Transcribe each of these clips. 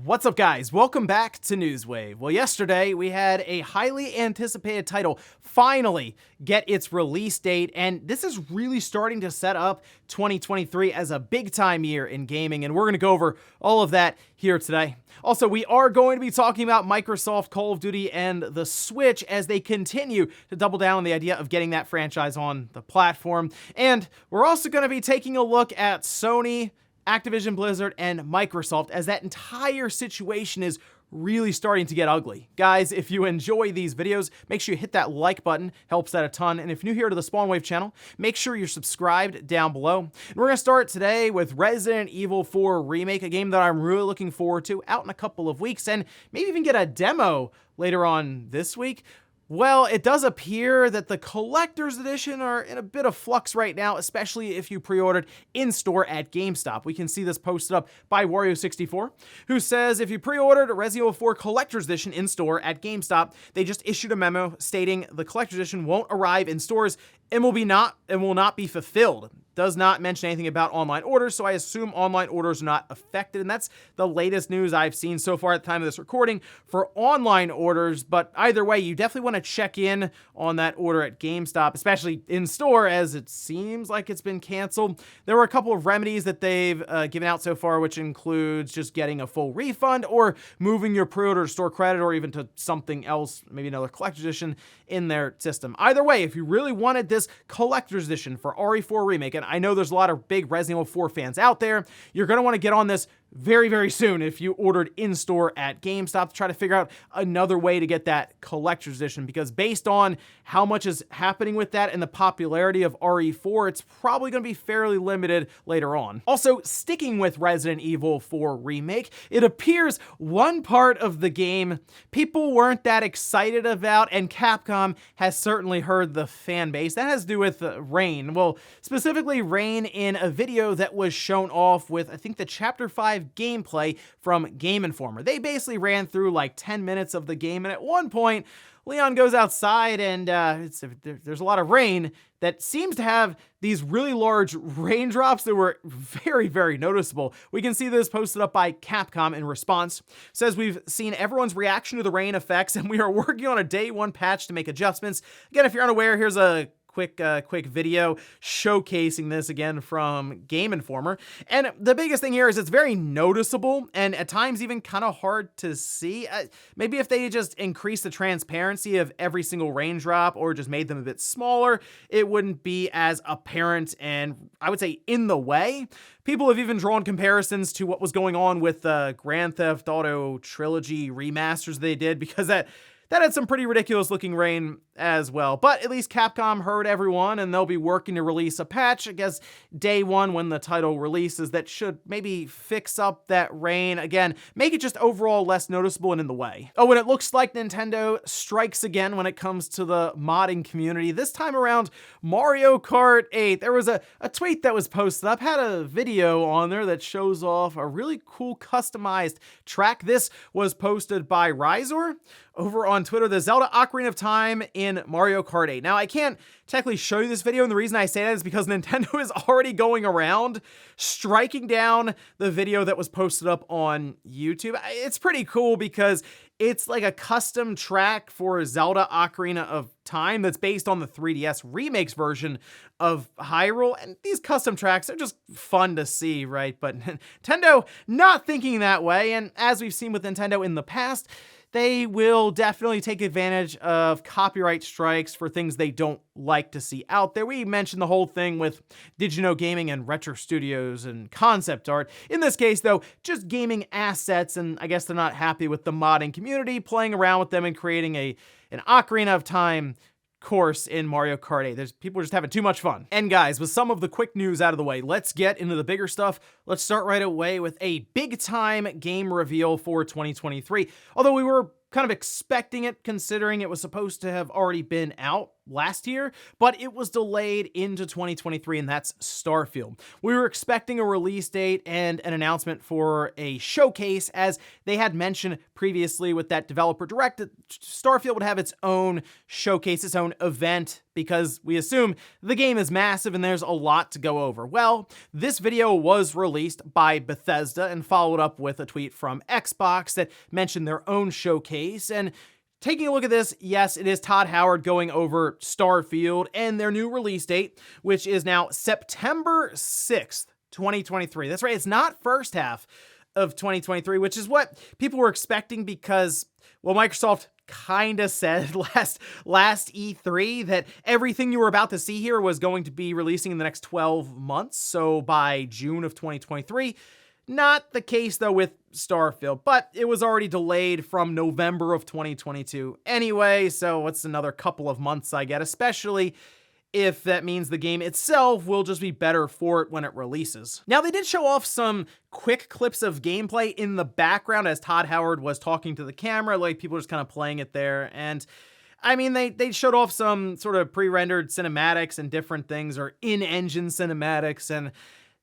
What's up, guys? Welcome back to Newswave. Well, yesterday we had a highly anticipated title finally get its release date, and this is really starting to set up 2023 as a big time year in gaming, and we're going to go over all of that here today. Also, we are going to be talking about Microsoft, Call of Duty, and the Switch as they continue to double down on the idea of getting that franchise on the platform. And we're also going to be taking a look at Sony, Activision Blizzard, and Microsoft as that entire situation is really starting to get ugly. Guys, if you enjoy these videos, make sure you hit that like button, helps that a ton. And if you're new here to the Spawnwave channel, make sure you're subscribed down below. And we're gonna start today with Resident Evil 4 Remake, a game that I'm really looking forward to, out in a couple of weeks, and maybe even get a demo later on this week. Well, it does appear that the collector's edition are in a bit of flux right now, especially if you pre-ordered in-store at GameStop. We can see this posted up by Wario64, who says if you pre-ordered a Resident Evil 4 collector's edition in-store at GameStop, they just issued a memo stating the collector's edition won't arrive in stores and will not be fulfilled. Does not mention anything about online orders, so I assume online orders are not affected, and that's the latest news I've seen so far at the time of this recording for online orders. But either way, you definitely want to check in on that order at GameStop, especially in store, as it seems like it's been canceled. There were a couple of remedies that they've given out so far, which includes just getting a full refund or moving your pre-order to store credit or even to something else, maybe another collector's edition in their system. Either way, if you really wanted this collector's edition for RE4 Remake, and I know there's a lot of big Resident Evil 4 fans out there, you're going to want to get on this very, very soon if you ordered in-store at GameStop to try to figure out another way to get that collector's edition, because based on how much is happening with that and the popularity of RE4, it's probably going to be fairly limited later on. Also, sticking with Resident Evil 4 Remake, it appears one part of the game people weren't that excited about, and Capcom has certainly heard the fan base. That has to do with Rain. Well, specifically Rain in a video that was shown off with, I think, the Chapter 5 gameplay from Game Informer. They basically ran through like 10 minutes of the game, and at one point, Leon goes outside and there's a lot of rain that seems to have these really large raindrops that were very, very noticeable. We can see this posted up by Capcom in response. It says, we've seen everyone's reaction to the rain effects and we are working on a day one patch to make adjustments. Again, if you're unaware, here's a quick video showcasing this again from Game Informer. And the biggest thing here is it's very noticeable and at times even kind of hard to see. Maybe if they just increased the transparency of every single raindrop or just made them a bit smaller, it wouldn't be as apparent and, I would say, in the way. People have even drawn comparisons to what was going on with the Grand Theft Auto trilogy remasters they did, because that had some pretty ridiculous looking rain as well. But at least Capcom heard everyone and they'll be working to release a patch, I guess, day one when the title releases, that should maybe fix up that rain. Again, make it just overall less noticeable and in the way. Oh, and it looks like Nintendo strikes again when it comes to the modding community. This time around, Mario Kart 8. There was a tweet that was posted up, had a video on there that shows off a really cool customized track. This was posted by Rizor over on Twitter, the Zelda Ocarina of Time in Mario Kart 8. Now, I can't technically show you this video, and the reason I say that is because Nintendo is already going around striking down the video that was posted up on YouTube. It's pretty cool because it's like a custom track for Zelda Ocarina of Time that's based on the 3DS remakes version of Hyrule, and these custom tracks are just fun to see, right? But Nintendo not thinking that way, and as we've seen with Nintendo in the past, they will definitely take advantage of copyright strikes for things they don't like to see out there. We mentioned the whole thing with Did You Know Gaming and Retro Studios and concept art. In this case, though, just gaming assets, and I guess they're not happy with the modding community playing around with them and creating an Ocarina of Time course in Mario Kart 8. People are just having too much fun. And guys, with some of the quick news out of the way, let's get into the bigger stuff. Let's start right away with a big time game reveal for 2023. Although we were kind of expecting it, considering it was supposed to have already been out last year, but it was delayed into 2023, and that's Starfield. We were expecting a release date and an announcement for a showcase, as they had mentioned previously with that developer direct that Starfield would have its own showcase, its own event, because we assume the game is massive and there's a lot to go over. Well, this video was released by Bethesda and followed up with a tweet from Xbox that mentioned their own showcase. And taking a look at this, yes, it is Todd Howard going over Starfield and their new release date, which is now September 6th, 2023. That's right, it's not first half of 2023, which is what people were expecting because, well, Microsoft kind of said last E3 that everything you were about to see here was going to be releasing in the next 12 months, so by June of 2023. Not the case, though, with Starfield, but it was already delayed from November of 2022 anyway, so it's another couple of months, I get, especially if that means the game itself will just be better for it when it releases. Now, they did show off some quick clips of gameplay in the background as Todd Howard was talking to the camera, like people were just kind of playing it there, and I mean, they showed off some sort of pre-rendered cinematics and different things, or in-engine cinematics, and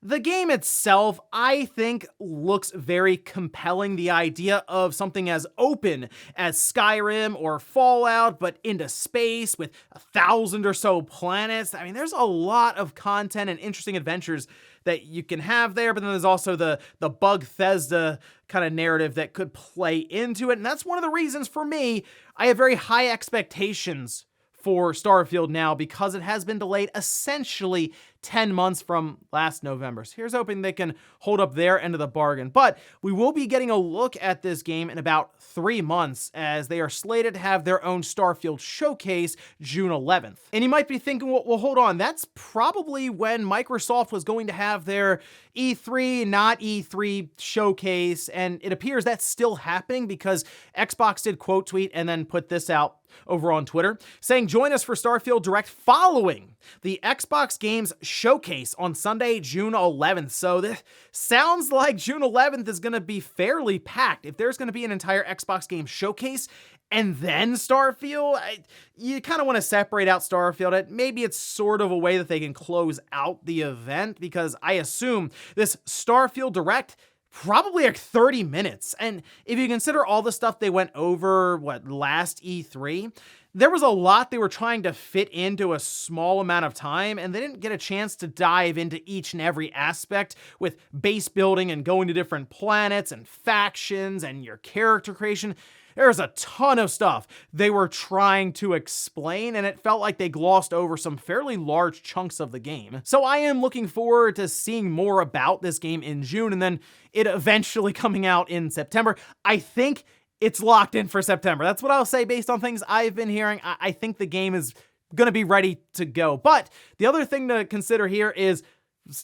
the game itself, I think, looks very compelling. The idea of something as open as Skyrim or Fallout, but into space with 1,000 or so planets. I mean, there's a lot of content and interesting adventures that you can have there, but then there's also the Bethesda kind of narrative that could play into it, and that's one of the reasons for me, I have very high expectations for Starfield now because it has been delayed essentially 10 months from last November. So here's hoping they can hold up their end of the bargain. But we will be getting a look at this game in about 3 months as they are slated to have their own Starfield showcase June 11th. And you might be thinking, well, hold on, that's probably when Microsoft was going to have their E3, not E3 showcase, and it appears that's still happening because Xbox did quote tweet and then put this out over on Twitter, saying, join us for Starfield Direct following the Xbox Games Showcase on Sunday, June 11th. So this sounds like June 11th is going to be fairly packed. If there's going to be an entire Xbox Games Showcase and then Starfield, you kind of want to separate out Starfield. Maybe it's sort of a way that they can close out the event, because I assume this Starfield Direct probably like 30 minutes. And if you consider all the stuff they went over, last E3, there was a lot they were trying to fit into a small amount of time, and they didn't get a chance to dive into each and every aspect with base building and going to different planets and factions and your character creation. There's a ton of stuff they were trying to explain, and it felt like they glossed over some fairly large chunks of the game. So I am looking forward to seeing more about this game in June, and then it eventually coming out in September. I think it's locked in for September. That's what I'll say based on things I've been hearing. I think the game is going to be ready to go. But the other thing to consider here is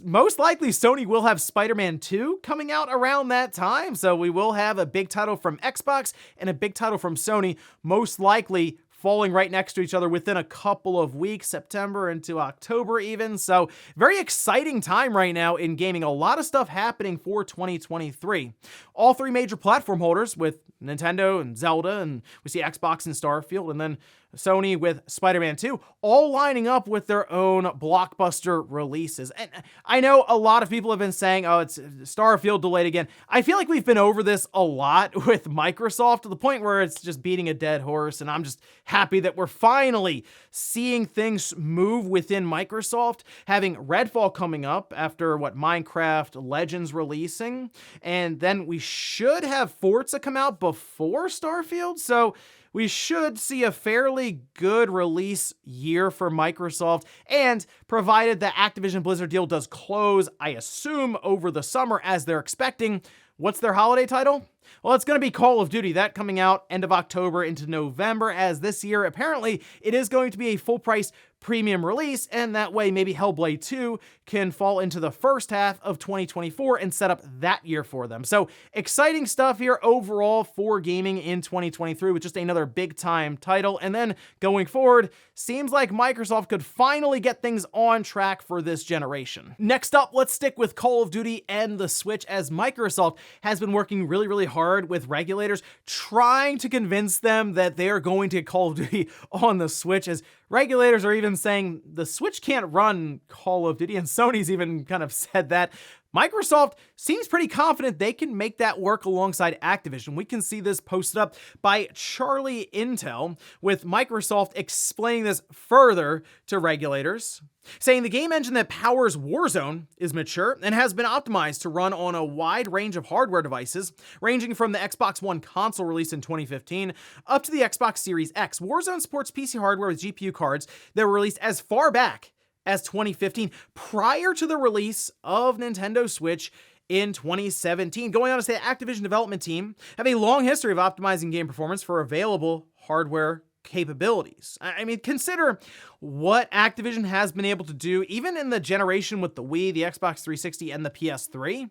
most likely Sony will have Spider-Man 2 coming out around that time, so we will have a big title from Xbox and a big title from Sony, most likely falling right next to each other within a couple of weeks, September into October even. So very exciting time right now in gaming. A lot of stuff happening for 2023. All three major platform holders with Nintendo and Zelda, and we see Xbox and Starfield, and then Sony with Spider-Man 2, all lining up with their own blockbuster releases. And I know a lot of people have been saying, oh, it's Starfield delayed again. I feel like we've been over this a lot with Microsoft to the point where it's just beating a dead horse, and I'm just happy that we're finally seeing things move within Microsoft, having Redfall coming up after, Minecraft Legends releasing, and then we should have Forza come out before Starfield, so we should see a fairly good release year for Microsoft, and provided the Activision Blizzard deal does close, I assume, over the summer as they're expecting, what's their holiday title? Well, it's going to be Call of Duty, that coming out end of October into November, as this year, apparently, it is going to be a full-price premium release, and that way maybe Hellblade 2 can fall into the first half of 2024 and set up that year for them. So exciting stuff here overall for gaming in 2023 with just another big-time title. And then going forward, seems like Microsoft could finally get things on track for this generation. Next up, let's stick with Call of Duty and the Switch, as Microsoft has been working really, really hard with regulators, trying to convince them that they are going to get Call of Duty on the Switch, as Regulators are even saying the Switch can't run Call of Duty, and Sony's even kind of said that. Microsoft seems pretty confident they can make that work alongside Activision. We can see this posted up by Charlie Intel, with Microsoft explaining this further to regulators, saying the game engine that powers Warzone is mature and has been optimized to run on a wide range of hardware devices, ranging from the Xbox One console released in 2015 up to the Xbox Series X. Warzone supports PC hardware with GPU cards that were released as far back as 2015, prior to the release of Nintendo Switch in 2017. Going on to say the Activision development team have a long history of optimizing game performance for available hardware capabilities. I mean, consider what Activision has been able to do, even in the generation with the Wii, the Xbox 360, and the PS3.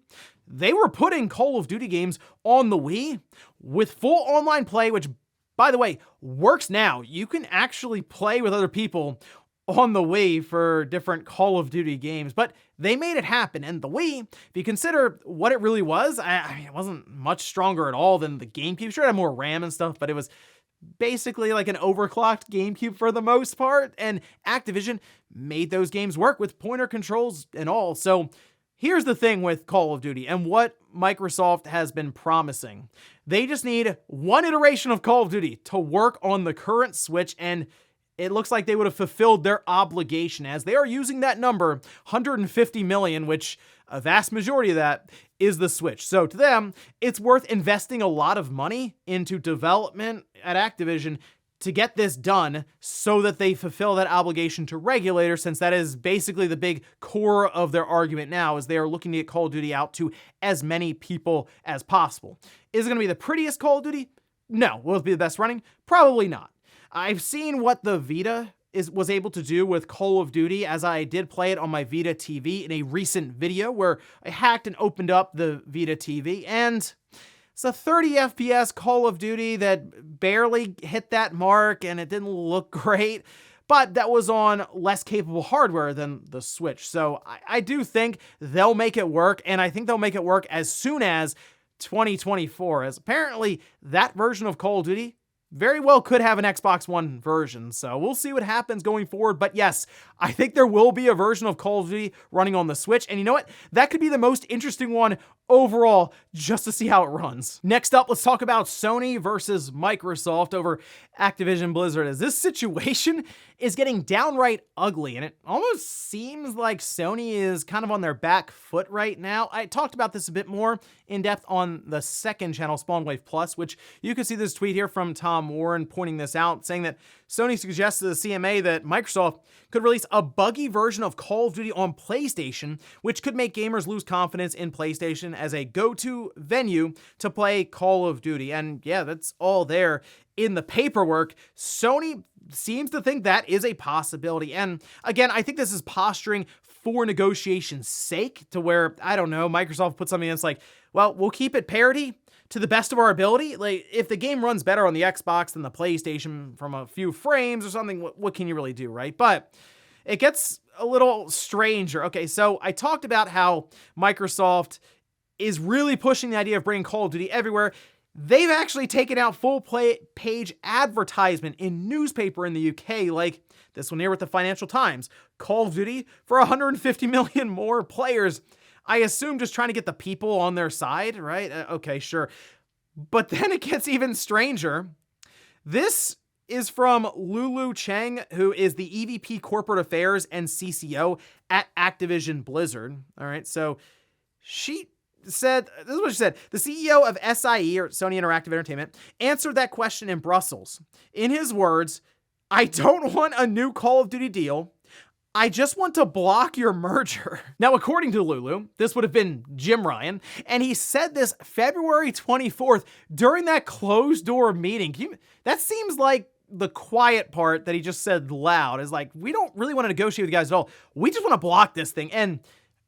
They were putting Call of Duty games on the Wii with full online play, which, by the way, works now. You can actually play with other people on the Wii for different Call of Duty games, but they made it happen. And the Wii, if you consider what it really was, I mean, it wasn't much stronger at all than the GameCube. Sure, it had more RAM and stuff, but it was basically like an overclocked GameCube for the most part, and Activision made those games work with pointer controls and all. So here's the thing with Call of Duty and what Microsoft has been promising. They just need one iteration of Call of Duty to work on the current Switch, and it looks like they would have fulfilled their obligation, as they are using that number, 150 million, which a vast majority of that is the Switch. So to them, it's worth investing a lot of money into development at Activision to get this done so that they fulfill that obligation to regulators, since that is basically the big core of their argument now, is they are looking to get Call of Duty out to as many people as possible. Is it going to be the prettiest Call of Duty? No. Will it be the best running? Probably not. I've seen what the Vita was able to do with Call of Duty, as I did play it on my Vita TV in a recent video where I hacked and opened up the Vita TV, and it's a 30 FPS Call of Duty that barely hit that mark, and it didn't look great, but that was on less capable hardware than the Switch. So I do think they'll make it work, and I think they'll make it work as soon as 2024, as apparently that version of Call of Duty very well could have an Xbox One version, so we'll see what happens going forward. But yes, I think there will be a version of Call of Duty running on the Switch, and you know what? That could be the most interesting one overall, just to see how it runs. Next up, let's talk about Sony versus Microsoft over Activision Blizzard, as this situation is getting downright ugly, and it almost seems like Sony is kind of on their back foot right now. I talked about this a bit more in depth on the second channel, Spawnwave Plus, which you can see this tweet here from Tom Warren pointing this out, saying that Sony suggests to the CMA that Microsoft could release a buggy version of Call of Duty on PlayStation, which could make gamers lose confidence in PlayStation as a go-to venue to play Call of Duty. And yeah, that's all there in the paperwork. Sony seems to think that is a possibility. And again, I think this is posturing for negotiation's sake, to where, I don't know, Microsoft put something that's like, well, we'll keep it parity to the best of our ability. Like, if the game runs better on the Xbox than the PlayStation from a few frames or something, what can you really do, right? But it gets a little stranger. Okay, so I talked about how Microsoft is really pushing the idea of bringing Call of Duty everywhere. They've actually taken out full page advertisement in newspaper in the UK, like this one here with the Financial Times. Call of Duty for 150 million more players. I assume just trying to get the people on their side, right? Okay, sure. But then it gets even stranger. This is from Lulu Cheng, who is the EVP Corporate Affairs and CCO at Activision Blizzard. All right, so she said, this is what she said: the CEO of SIE, or Sony Interactive Entertainment, answered that question in Brussels. In his words, "I don't want a new Call of Duty deal. I just want to block your merger." Now, according to Lulu, this would have been Jim Ryan, and he said this February 24th during that closed-door meeting. That seems like the quiet part that he just said loud is like, we don't really want to negotiate with you guys at all. We just want to block this thing. And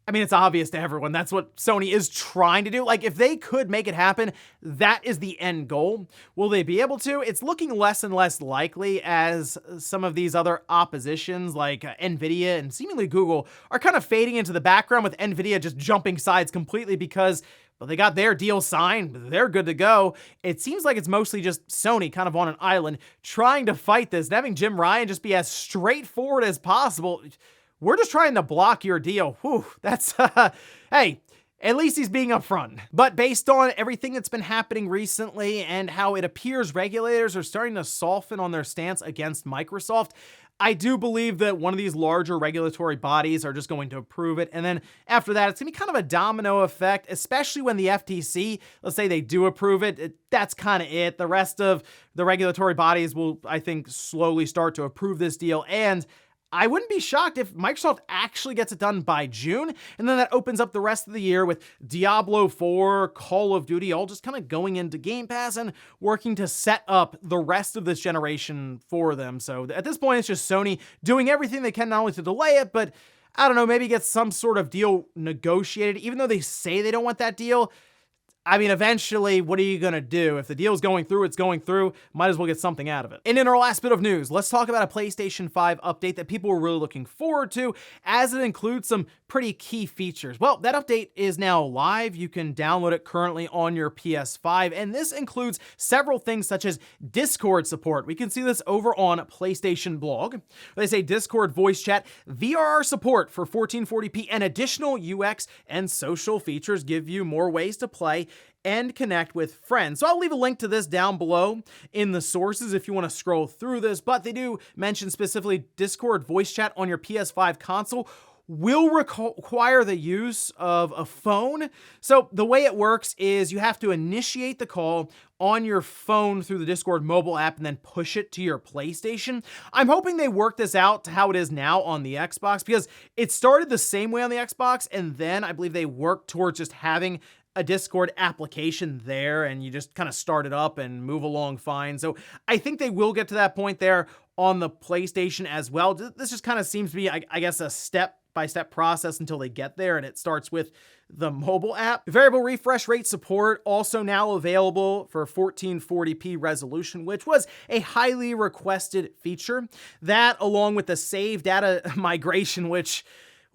I mean, it's obvious to everyone that's what Sony is trying to do. Like, if they could make it happen, that is the end goal. Will they be able to? It's looking less and less likely, as some of these other oppositions like Nvidia and seemingly Google are kind of fading into the background, with Nvidia just jumping sides completely because but they got their deal signed. They're good to go. It seems like it's mostly just Sony kind of on an island trying to fight this and having Jim Ryan just be as straightforward as possible. We're just trying to block your deal. Whew, that's, hey, at least he's being upfront. But based on everything that's been happening recently and how it appears regulators are starting to soften on their stance against Microsoft, I do believe that one of these larger regulatory bodies are just going to approve it. And then after that, it's gonna be kind of a domino effect, especially when the FTC, let's say they do approve it, that's kind of it. The rest of the regulatory bodies will, I think, slowly start to approve this deal. And I wouldn't be shocked if Microsoft actually gets it done by June, and then that opens up the rest of the year with Diablo 4, Call of Duty, all just kind of going into Game Pass and working to set up the rest of this generation for them. So at this point, it's just Sony doing everything they can not only to delay it, but I don't know, maybe get some sort of deal negotiated, even though they say they don't want that deal. I mean, eventually, what are you going to do? If the deal's going through, it's going through. Might as well get something out of it. And in our last bit of news, let's talk about a PlayStation 5 update that people were really looking forward to, as it includes some pretty key features. Well, that update is now live. You can download it currently on your PS5, and this includes several things such as Discord support. We can see this over on PlayStation Blog. They say Discord voice chat, VRR support for 1440p, and additional UX and social features give you more ways to play and connect with friends. So I'll leave a link to this down below in the sources if you want to scroll through this, but they do mention specifically Discord voice chat on your PS5 console will require the use of a phone. So the way it works is you have to initiate the call on your phone through the Discord mobile app and then push it to your PlayStation. I'm hoping they work this out to how it is now on the Xbox, because it started the same way on the Xbox, and then I believe they worked towards just having a Discord application there, and you just kind of start it up and move along fine. So I think they will get to that point there on the PlayStation as well. This just kind of seems to be, I guess, a step-by-step process until they get there, and it starts with the mobile app. Variable refresh rate support also now available for 1440p resolution, which was a highly requested feature. That, along with the save data migration, which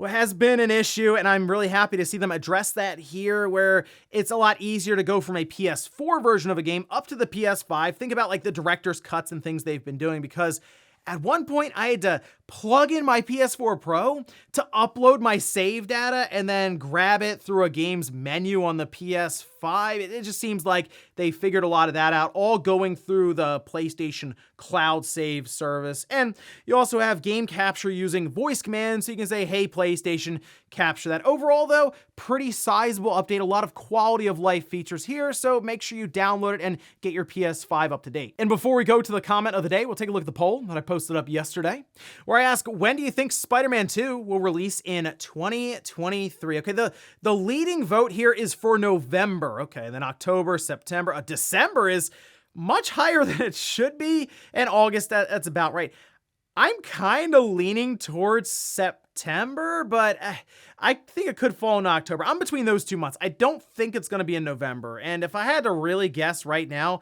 has been an issue, and I'm really happy to see them address that here, where it's a lot easier to go from a PS4 version of a game up to the PS5. Think about like the director's cuts and things they've been doing, because at one point I had to plug in my PS4 Pro to upload my save data and then grab it through a game's menu on the PS5. It just seems like they figured a lot of that out, all going through the PlayStation Cloud Save service. And you also have game capture using voice commands, so you can say, hey, PlayStation, capture that. Overall, though, pretty sizable update, a lot of quality of life features here, so make sure you download it and get your PS5 up to date. And before we go to the comment of the day, we'll take a look at the poll that I posted up yesterday, where I ask, when do you think Spider-Man 2 will release in 2023? Okay, the leading vote here is for November. Okay, then October, September, December is much higher than it should be, and August, that's about right. I'm kind of leaning towards September, but I think it could fall in October. I'm between those 2 months. I don't think it's going to be in November, and if I had to really guess right now,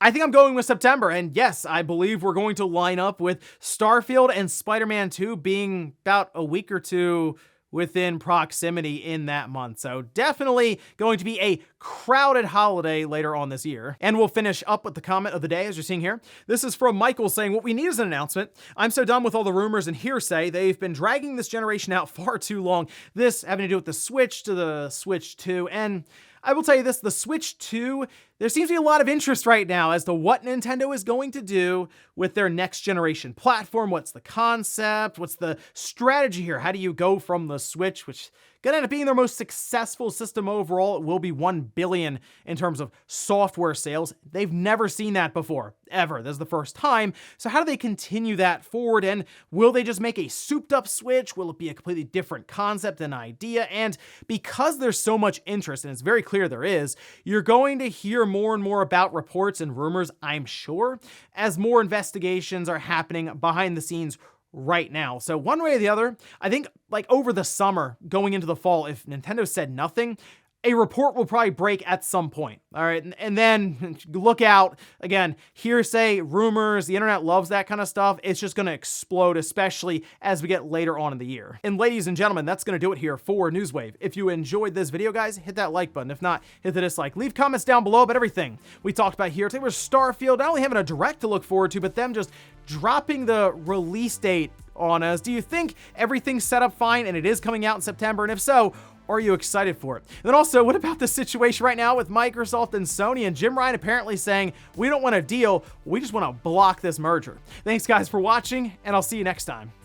I think I'm going with September. And yes, I believe we're going to line up with Starfield and Spider-Man 2 being about a week or two within proximity in that month. So definitely going to be a crowded holiday later on this year. And we'll finish up with the comment of the day, as you're seeing here. This is from Michael saying, what we need is an announcement. I'm so done with all the rumors and hearsay. They've been dragging this generation out far too long. This having to do with the Switch to the Switch 2. And I will tell you this, the Switch 2, there seems to be a lot of interest right now as to what Nintendo is going to do with their next generation platform. What's the concept? What's the strategy here? How do you go from the Switch, which gonna end up being their most successful system overall? It will be 1 billion in terms of software sales. They've never seen that before, ever. This is the first time. So how do they continue that forward? And will they just make a souped up Switch? Will it be a completely different concept and idea? And because there's so much interest, and it's very clear there is, you're going to hear more and more about reports and rumors, I'm sure, as more investigations are happening behind the scenes right now. So one way or the other, I think like over the summer going into the fall, if Nintendo said nothing, a report will probably break at some point. All right. And then look out. Again, hearsay, rumors, the internet loves that kind of stuff. It's just going to explode, especially as we get later on in the year. And ladies and gentlemen, that's going to do it here for Newswave. If you enjoyed this video, guys, hit that like button. If not, hit the dislike. Leave comments down below about everything we talked about here. Today was Starfield, not only having a direct to look forward to, but them just dropping the release date on us. Do you think everything's set up fine and it is coming out in September? And if so, are you excited for it? And then also, what about the situation right now with Microsoft and Sony and Jim Ryan apparently saying, we don't want a deal, we just want to block this merger. Thanks guys for watching, and I'll see you next time.